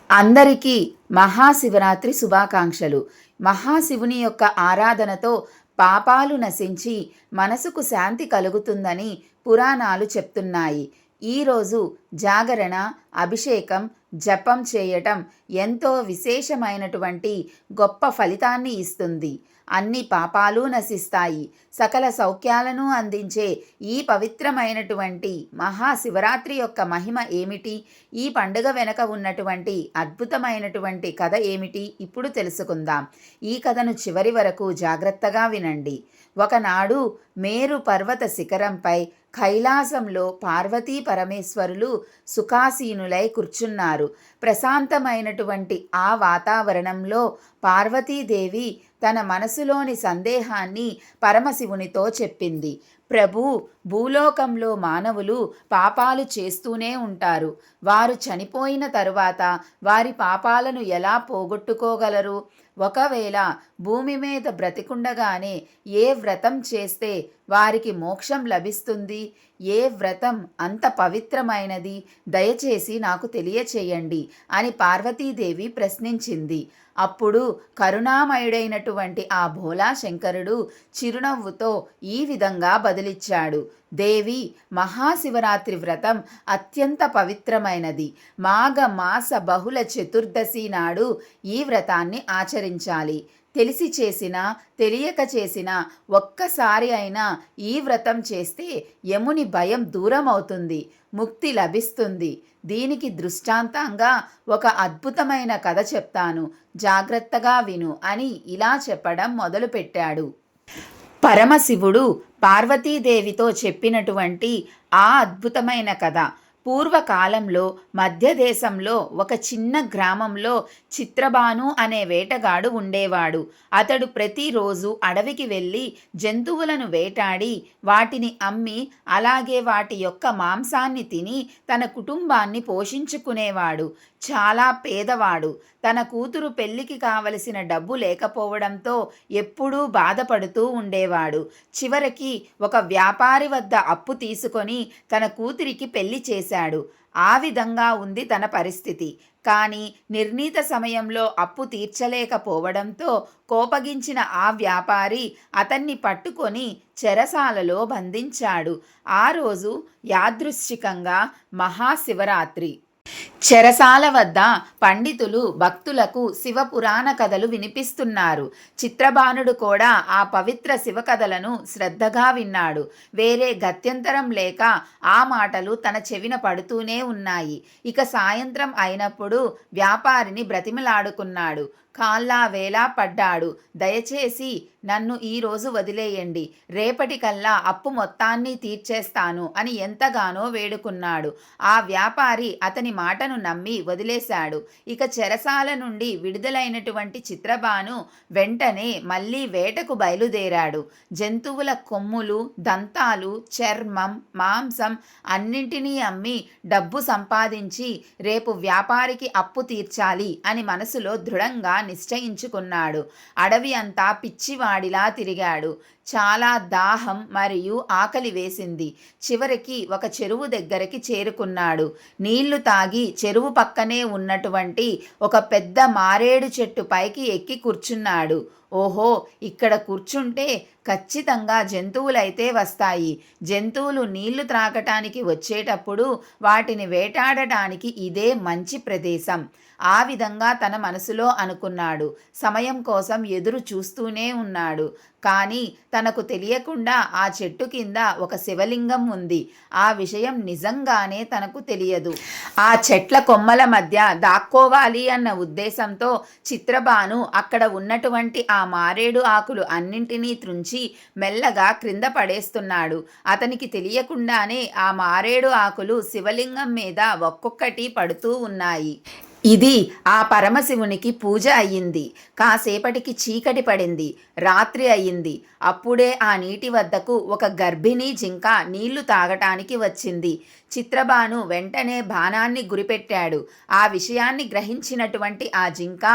అందరికీ మహాశివరాత్రి శుభాకాంక్షలు. మహాశివుని యొక్క ఆరాధనతో పాపాలు నశించి మనసుకు శాంతి కలుగుతుందని పురాణాలు చెప్తున్నాయి. ఈరోజు జాగరణ, అభిషేకం, జపం చేయటం ఎంతో విశేషమైనటువంటి గొప్ప ఫలితాన్ని ఇస్తుంది. అన్ని పాపాలు నశిస్తాయి. సకల సౌఖ్యాలను అందించే ఈ పవిత్రమైనటువంటి మహాశివరాత్రి యొక్క మహిమ ఏమిటి? ఈ పండుగ వెనక ఉన్నటువంటి అద్భుతమైనటువంటి కథ ఏమిటి? ఇప్పుడు తెలుసుకుందాం. ఈ కథను చివరి వరకు జాగ్రత్తగా వినండి. ఒకనాడు మేరు పర్వత శిఖరంపై కైలాసంలో పార్వతీ పరమేశ్వరులు సుఖాసీనులై కూర్చున్నారు. ప్రశాంతమైనటువంటి ఆ వాతావరణంలో పార్వతీదేవి తన మనసులోని సందేహాన్ని పరమశివునితో చెప్పింది. ప్రభూ, భూలోకంలో మానవులు పాపాలు చేస్తూనే ఉంటారు. వారు చనిపోయిన తరువాత వారి పాపాలను ఎలా పోగొట్టుకోగలరు? ఒకవేళ భూమి మీద బ్రతికుండగానే ఏ వ్రతం చేస్తే వారికి మోక్షం లభిస్తుంది? ఏ వ్రతం అంత పవిత్రమైనది? దయచేసి నాకు తెలియచేయండి అని పార్వతీదేవి ప్రశ్నించింది. అప్పుడు కరుణామయుడైనటువంటి ఆ భోలా శంకరుడు చిరునవ్వుతో ఈ విధంగా బదులిచ్చాడు. దేవి, మహాశివరాత్రి వ్రతం అత్యంత పవిత్రమైనది. మాఘ మాస బహుళ చతుర్దశి నాడు ఈ వ్రతాన్ని ఆచరించాలి. తెలిసి చేసినా తెలియక చేసినా ఒక్కసారి అయినా ఈ వ్రతం చేస్తే యముని భయం దూరం అవుతుంది, ముక్తి లభిస్తుంది. దీనికి దృష్టాంతంగా ఒక అద్భుతమైన కథ చెప్తాను, జాగ్రత్తగా విను అని ఇలా చెప్పడం మొదలుపెట్టాడు. పరమశివుడు పార్వతీదేవితో చెప్పినటువంటి ఆ అద్భుతమైన కథ. పూర్వకాలంలో మధ్యదేశంలో ఒక చిన్న గ్రామంలో చిత్రబాను అనే వేటగాడు ఉండేవాడు. అతడు ప్రతిరోజు అడవికి వెళ్ళి జంతువులను వేటాడి వాటిని అమ్మి అలాగే వాటి యొక్క మాంసాన్ని తిని తన కుటుంబాన్ని పోషించుకునేవాడు. చాలా పేదవాడు. తన కూతురు పెళ్లికి కావలసిన డబ్బు లేకపోవడంతో ఎప్పుడూ బాధపడుతూ ఉండేవాడు. చివరికి ఒక వ్యాపారి వద్ద అప్పు తీసుకొని తన కూతురికి పెళ్లి చేశాడు. ఆ విధంగా ఉంది తన పరిస్థితి. కానీ నిర్ణీత సమయంలో అప్పు తీర్చలేకపోవడంతో కోపగించిన ఆ వ్యాపారి అతన్ని పట్టుకొని చెరసాలలో బంధించాడు. ఆ రోజు యాదృచ్ఛికంగా మహాశివరాత్రి. చెరసాల వద్ద పండితులు భక్తులకు శివపురాణ కథలు వినిపిస్తున్నారు. చిత్రబానుడు కూడా ఆ పవిత్ర శివకథలను శ్రద్ధగా విన్నాడు. వేరే గత్యంతరం లేక ఆ మాటలు తన చెవిన పడుతూనే ఉన్నాయి. ఇక సాయంత్రం అయినప్పుడు వ్యాపారిని బ్రతిమలాడుకున్నాడు. కాళ్ళా వేలా పడ్డాడు. దయచేసి నన్ను ఈరోజు వదిలేయండి, రేపటికల్లా అప్పు మొత్తాన్ని తీర్చేస్తాను అని ఎంతగానో వేడుకున్నాడు. ఆ వ్యాపారి అతని మాటను నమ్మి వదిలేశాడు. ఇక చెరసాల నుండి విడుదలైనటువంటి చిత్రబాను వెంటనే మళ్ళీ వేటకు బయలుదేరాడు. జంతువుల కొమ్ములు, దంతాలు, చర్మం, మాంసం అన్నింటినీ అమ్మి డబ్బు సంపాదించి రేపు వ్యాపారికి అప్పు తీర్చాలి అని మనసులో దృఢంగా నిశ్చయించుకున్నాడు. అడవి అంతా పిచ్చివాడిలా తిరిగాడు. చాలా దాహం మరియు ఆకలి వేసింది. చివరికి ఒక చెరువు దగ్గరికి చేరుకున్నాడు. నీళ్లు తాగి చెరువు పక్కనే ఉన్నటువంటి ఒక పెద్ద మారేడు చెట్టు పైకి ఎక్కి కూర్చున్నాడు. ఓహో, ఇక్కడ కూర్చుంటే ఖచ్చితంగా జంతువులైతే వస్తాయి. జంతువులు నీళ్లు త్రాగటానికి వచ్చేటప్పుడు వాటిని వేటాడటానికి ఇదే మంచి ప్రదేశం. ఆ విధంగా తన మనసులో అనుకున్నాడు. సమయం కోసం ఎదురు చూస్తూనే ఉన్నాడు. కానీ తనకు తెలియకుండా ఆ చెట్టు కింద ఒక శివలింగం ఉంది. ఆ విషయం నిజంగానే తనకు తెలియదు. ఆ చెట్ల కొమ్మల మధ్య దాక్కోవాలి అన్న ఉద్దేశంతో చిత్రబాను అక్కడ ఉన్నటువంటి ఆ మారేడు ఆకులు అన్నింటినీ త్రుంచి మెల్లగా క్రింద పడేస్తున్నాడు. అతనికి తెలియకుండానే ఆ మారేడు ఆకులు శివలింగం మీద ఒక్కొక్కటి పడుతూ ఉన్నాయి. ఇది ఆ పరమశివునికి పూజ అయ్యింది. కాసేపటికి చీకటి పడింది. రాత్రి అయ్యింది. అప్పుడే ఆ నీటి వద్దకు ఒక గర్భిణీ జింక నీళ్లు తాగటానికి వచ్చింది. చిత్రబాను వెంటనే బాణాన్ని గురిపెట్టాడు. ఆ విషయాన్ని గ్రహించినటువంటి ఆ జింక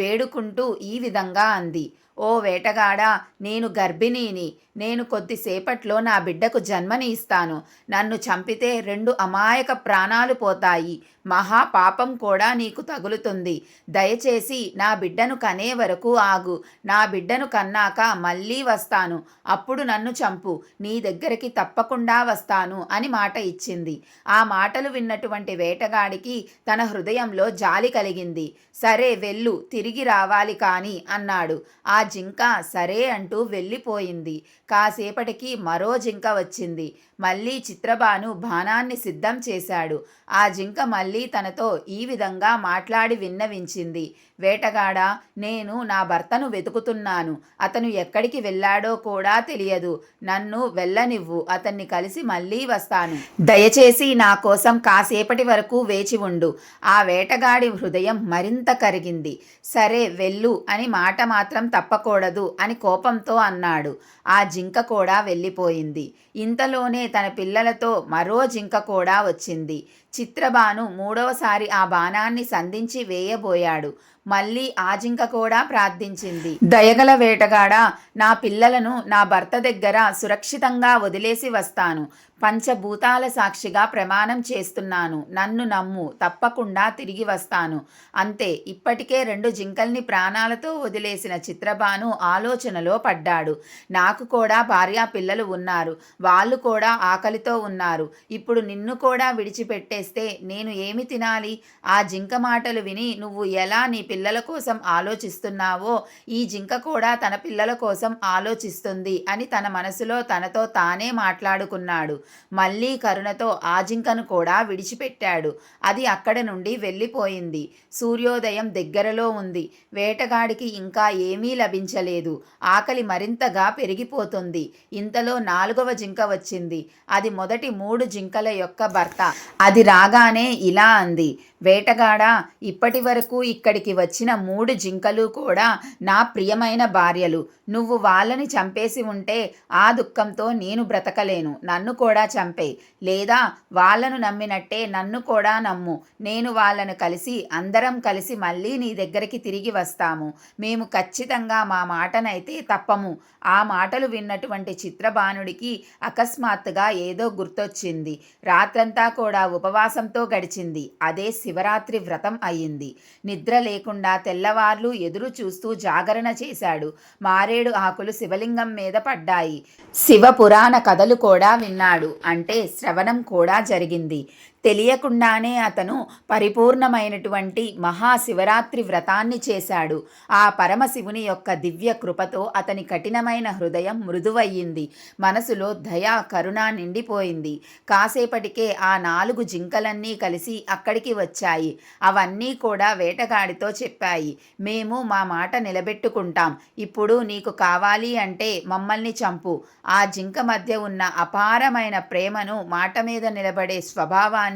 వేడుకుంటూ ఈ విధంగా అంది: ఓ వేటగాడా, నేను గర్భిణీని. నేను కొద్దిసేపట్లో నా బిడ్డకు జన్మని ఇస్తాను. నన్ను చంపితే 2 అమాయక ప్రాణాలు పోతాయి. మహా పాపం కూడా నీకు తగులుతుంది. దయచేసి నా బిడ్డను కనే వరకు ఆగు. నా బిడ్డను కన్నాక మళ్ళీ వస్తాను. అప్పుడు నన్ను చంపు. నీ దగ్గరికి తప్పకుండా వస్తాను అని మాట ఇచ్చింది. ఆ మాటలు విన్నటువంటి వేటగాడికి తన హృదయంలో జాలి కలిగింది. సరే వెళ్ళు, తిరిగి రావాలి కానీ అన్నాడు. ఆ జింక సరే అంటూ వెళ్ళిపోయింది. కాసేపటికి మరో జింక వచ్చింది. మళ్ళీ చిత్రబాను బాణాన్ని సిద్ధం చేశాడు. ఆ జింక మళ్ళీ తనతో ఈ విధంగా మాట్లాడి విన్నవించింది: వేటగాడా, నేను నా భర్తను వెతుకుతున్నాను. అతను ఎక్కడికి వెళ్ళాడో కూడా తెలియదు. నన్ను వెళ్ళనివ్వు. అతన్ని కలిసి మళ్ళీ వస్తాను. దయచేసి నా కోసం కాసేపటి వరకు వేచి ఉండు. ఆ వేటగాడి హృదయం మరింత కరిగింది. సరే వెళ్ళు అని మాట మాత్రం తప్పకూడదు అని కోపంతో అన్నాడు. ఆ జింక కూడా వెళ్ళిపోయింది. ఇంతలోనే తన పిల్లలతో మరో జింక కూడా వచ్చింది. చిత్రబాను మూడవసారి ఆ బాణాన్ని సంధించి వేయబోయాడు. మళ్ళీ ఆ జింక కూడా ప్రార్థించింది: దయగల వేటగాడా, నా పిల్లలను నా భర్త దగ్గర సురక్షితంగా వదిలేసి వస్తాను. పంచభూతాల సాక్షిగా ప్రమాణం చేస్తున్నాను. నన్ను నమ్ము. తప్పకుండా తిరిగి వస్తాను. అంతే. ఇప్పటికే 2 జింకల్ని ప్రాణాలతో వదిలేసిన చిత్రబాను ఆలోచనలో పడ్డాడు. నాకు కూడా భార్యా పిల్లలు ఉన్నారు. వాళ్ళు కూడా ఆకలితో ఉన్నారు. ఇప్పుడు నిన్ను కూడా విడిచిపెట్టేస్తే నేను ఏమి తినాలి? ఆ జింక మాటలు విని నువ్వు ఎలా నీ పిల్లల కోసం ఆలోచిస్తున్నావో ఈ జింక కూడా తన పిల్లల కోసం ఆలోచిస్తుంది అని తన మనసులో తనతో తానే మాట్లాడుకున్నాడు. మళ్ళీ కరుణతో ఆ జింకను కూడా విడిచిపెట్టాడు. అది అక్కడి నుండి వెళ్ళిపోయింది. సూర్యోదయం దగ్గరలో ఉంది. వేటగాడికి ఇంకా ఏమీ లభించలేదు. ఆకలి మరింతగా పెరిగిపోతుంది. ఇంతలో 4వ జింక వచ్చింది. అది మొదటి 3 జింకల యొక్క భర్త. అది రాగానే ఇలా అంది: వేటగాడా, ఇప్పటి వరకు ఇక్కడికి వచ్చిన 3 జింకలు కూడా నా ప్రియమైన భార్యలు. నువ్వు వాళ్ళని చంపేసి ఉంటే ఆ దుఃఖంతో నేను బ్రతకలేను. నన్ను కూడా చంపేయ్. లేదా వాళ్ళను నమ్మినట్టే నన్ను కూడా నమ్ము. నేను వాళ్ళను కలిసి అందరం కలిసి మళ్ళీ నీ దగ్గరికి తిరిగి వస్తాము. మేము ఖచ్చితంగా మా మాటనైతే తప్పము. ఆ మాటలు విన్నటువంటి చిత్రబానుడికి అకస్మాత్తుగా ఏదో గుర్తొచ్చింది. రాత్రంతా కూడా ఉపవాసంతో గడిచింది. అదే శివరాత్రి వ్రతం అయ్యింది. నిద్ర లేకుండా తెల్లవార్లు ఎదురు చూస్తూ జాగరణ చేశాడు. మారేడు ఆకులు శివలింగం మీద పడ్డాయి. శివ పురాణ కథలు కూడా విన్నాడు. అంటే శ్రవణం కూడా జరిగింది. తెలియకుండానే అతను పరిపూర్ణమైనటువంటి మహాశివరాత్రి వ్రతాన్ని చేశాడు. ఆ పరమశివుని యొక్క దివ్య కృపతో అతని కఠినమైన హృదయం మృదువయ్యింది. మనసులో దయ, కరుణ నిండిపోయింది. కాసేపటికే ఆ 4 జింకలన్నీ కలిసి అక్కడికి వచ్చాయి. అవన్నీ కూడా వేటగాడితో చెప్పాయి: మేము మా మాట నిలబెట్టుకుంటాం. ఇప్పుడు నీకు కావాలి అంటే మమ్మల్ని చంపు. ఆ జింక మధ్య ఉన్న అపారమైన ప్రేమను, మాట మీద నిలబడే స్వభావాన్ని,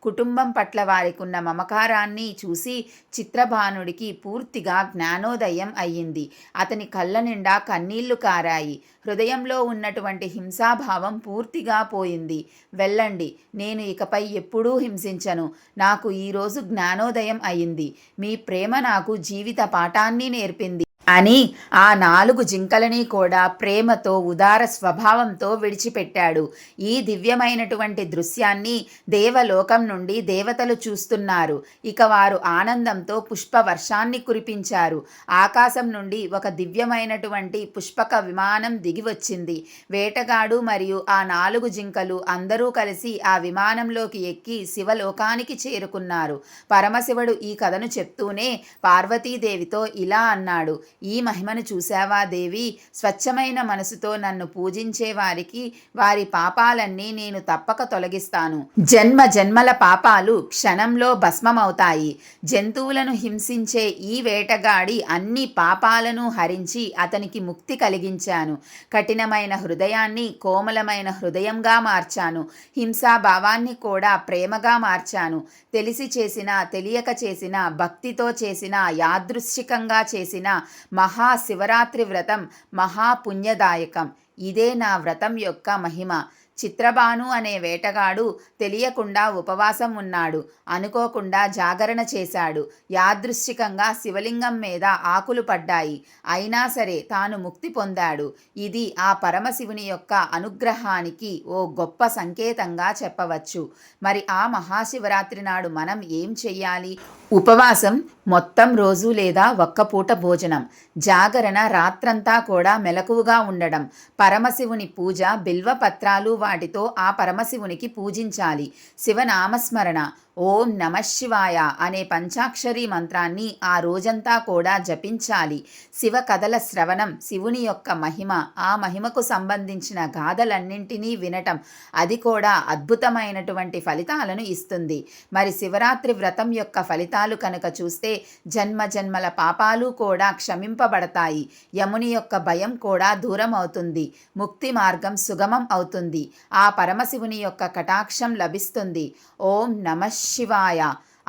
కుటుంబం పట్ల వారికున్న మమకారాన్ని చూసి చిత్రబానుడికి పూర్తిగా జ్ఞానోదయం అయ్యింది. అతని కళ్ళ నిండా కన్నీళ్లు కారాయి. హృదయంలో ఉన్నటువంటి హింసాభావం పూర్తిగా పోయింది. వెళ్ళండి, నేను ఇకపై ఎప్పుడూ హింసించను. నాకు ఈరోజు జ్ఞానోదయం అయింది. మీ ప్రేమ నాకు జీవిత పాఠాన్ని నేర్పింది అని ఆ 4 జింకలని కూడా ప్రేమతో, ఉదార స్వభావంతో విడిచిపెట్టాడు. ఈ దివ్యమైనటువంటి దృశ్యాన్ని దేవలోకం నుండి దేవతలు చూస్తున్నారు. ఇక వారు ఆనందంతో పుష్పవర్షాన్ని కురిపించారు. ఆకాశం నుండి ఒక దివ్యమైనటువంటి పుష్పక విమానం దిగివచ్చింది. వేటగాడు మరియు ఆ 4 జింకలు అందరూ కలిసి ఆ విమానంలోకి ఎక్కి శివలోకానికి చేరుకున్నారు. పరమశివుడు ఈ కథను చెప్తూనే పార్వతీదేవితో ఇలా అన్నాడు: ఈ మహిమను చూశావా దేవి? స్వచ్ఛమైన మనసుతో నన్ను పూజించే వారికి వారి పాపాలన్నీ నేను తప్పక తొలగిస్తాను. జన్మ జన్మల పాపాలు క్షణంలో భస్మమవుతాయి. జంతువులను హింసించే ఈ వేటగాడి అన్ని పాపాలను హరించి అతనికి ముక్తి కలిగించాను. కఠినమైన హృదయాన్ని కోమలమైన హృదయంగా మార్చాను. హింసాభావాన్ని కూడా ప్రేమగా మార్చాను. తెలిసి చేసిన, తెలియక చేసిన, భక్తితో చేసిన, యాదృశ్చికంగా చేసిన మహాశివరాత్రి వ్రతం మహాపుణ్యదాయకం. ఇదే నా వ్రతం యొక్క మహిమ. చిత్రబాను అనే వేటగాడు తెలియకుండా ఉపవాసం ఉన్నాడు. అనుకోకుండా జాగరణ చేశాడు. యాదృశ్చికంగా శివలింగం మీద ఆకులు పడ్డాయి. అయినా సరే తాను ముక్తి పొందాడు. ఇది ఆ పరమశివుని యొక్క అనుగ్రహానికి ఓ గొప్ప సంకేతంగా చెప్పవచ్చు. మరి ఆ మహాశివరాత్రి నాడు మనం ఏం చెయ్యాలి? ఉపవాసం మొత్తం రోజు లేదా ఒక్క పూట భోజనం, జాగరణ రాత్రంతా కూడా మెలకువగా ఉండడం, పరమశివుని పూజ బిల్వపత్రాలు వాటితో ఆ పరమశివునికి పూజించాలి. శివనామస్మరణ, ఓం నమఃశివాయ అనే పంచాక్షరి మంత్రాన్ని ఆ రోజంతా కూడా జపించాలి. శివ కథల శ్రవణం, శివుని యొక్క మహిమ, ఆ మహిమకు సంబంధించిన గాథలన్నింటినీ వినటం, అది కూడా అద్భుతమైనటువంటి ఫలితాలను ఇస్తుంది. మరి శివరాత్రి వ్రతం యొక్క ఫలితాలు కనుక చూస్తే జన్మ జన్మల పాపాలు కూడా క్షమింపబడతాయి. యముని యొక్క భయం కూడా దూరం అవుతుంది. ముక్తి మార్గం సుగమం అవుతుంది. ఆ పరమశివుని యొక్క కటాక్షం లభిస్తుంది. ఓం నమః శివాయ.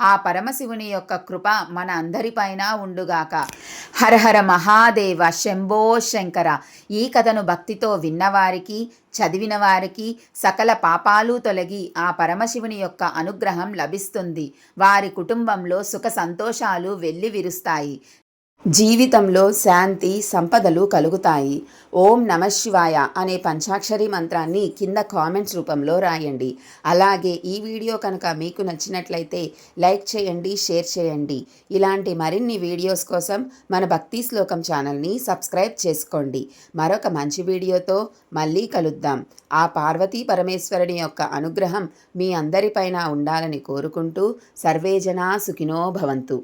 ఆ పరమశివుని యొక్క కృప మన అందరిపైన ఉండుగాక. హర హర మహాదేవ, శంభో శంకర. ఈ కథను భక్తితో విన్నవారికి, చదివిన వారికి సకల పాపాలు తొలగి ఆ పరమశివుని యొక్క అనుగ్రహం లభిస్తుంది. వారి కుటుంబంలో సుఖ సంతోషాలు వెల్లివిరుస్తాయి. జీవితంలో శాంతి, సంపదలు కలుగుతాయి. ఓం నమఃశివాయ అనే పంచాక్షరి మంత్రాన్ని కింద కామెంట్స్ రూపంలో రాయండి. అలాగే ఈ వీడియో కనుక మీకు నచ్చినట్లయితే లైక్ చేయండి, షేర్ చేయండి. ఇలాంటి మరిన్ని వీడియోస్ కోసం మన భక్తి శ్లోకం ఛానల్ని సబ్స్క్రైబ్ చేసుకోండి. మరొక మంచి వీడియోతో మళ్ళీ కలుద్దాం. ఆ పార్వతీ పరమేశ్వరుని యొక్క అనుగ్రహం మీ అందరిపైన ఉండాలని కోరుకుంటూ సర్వేజనా సుఖినో భవంతు.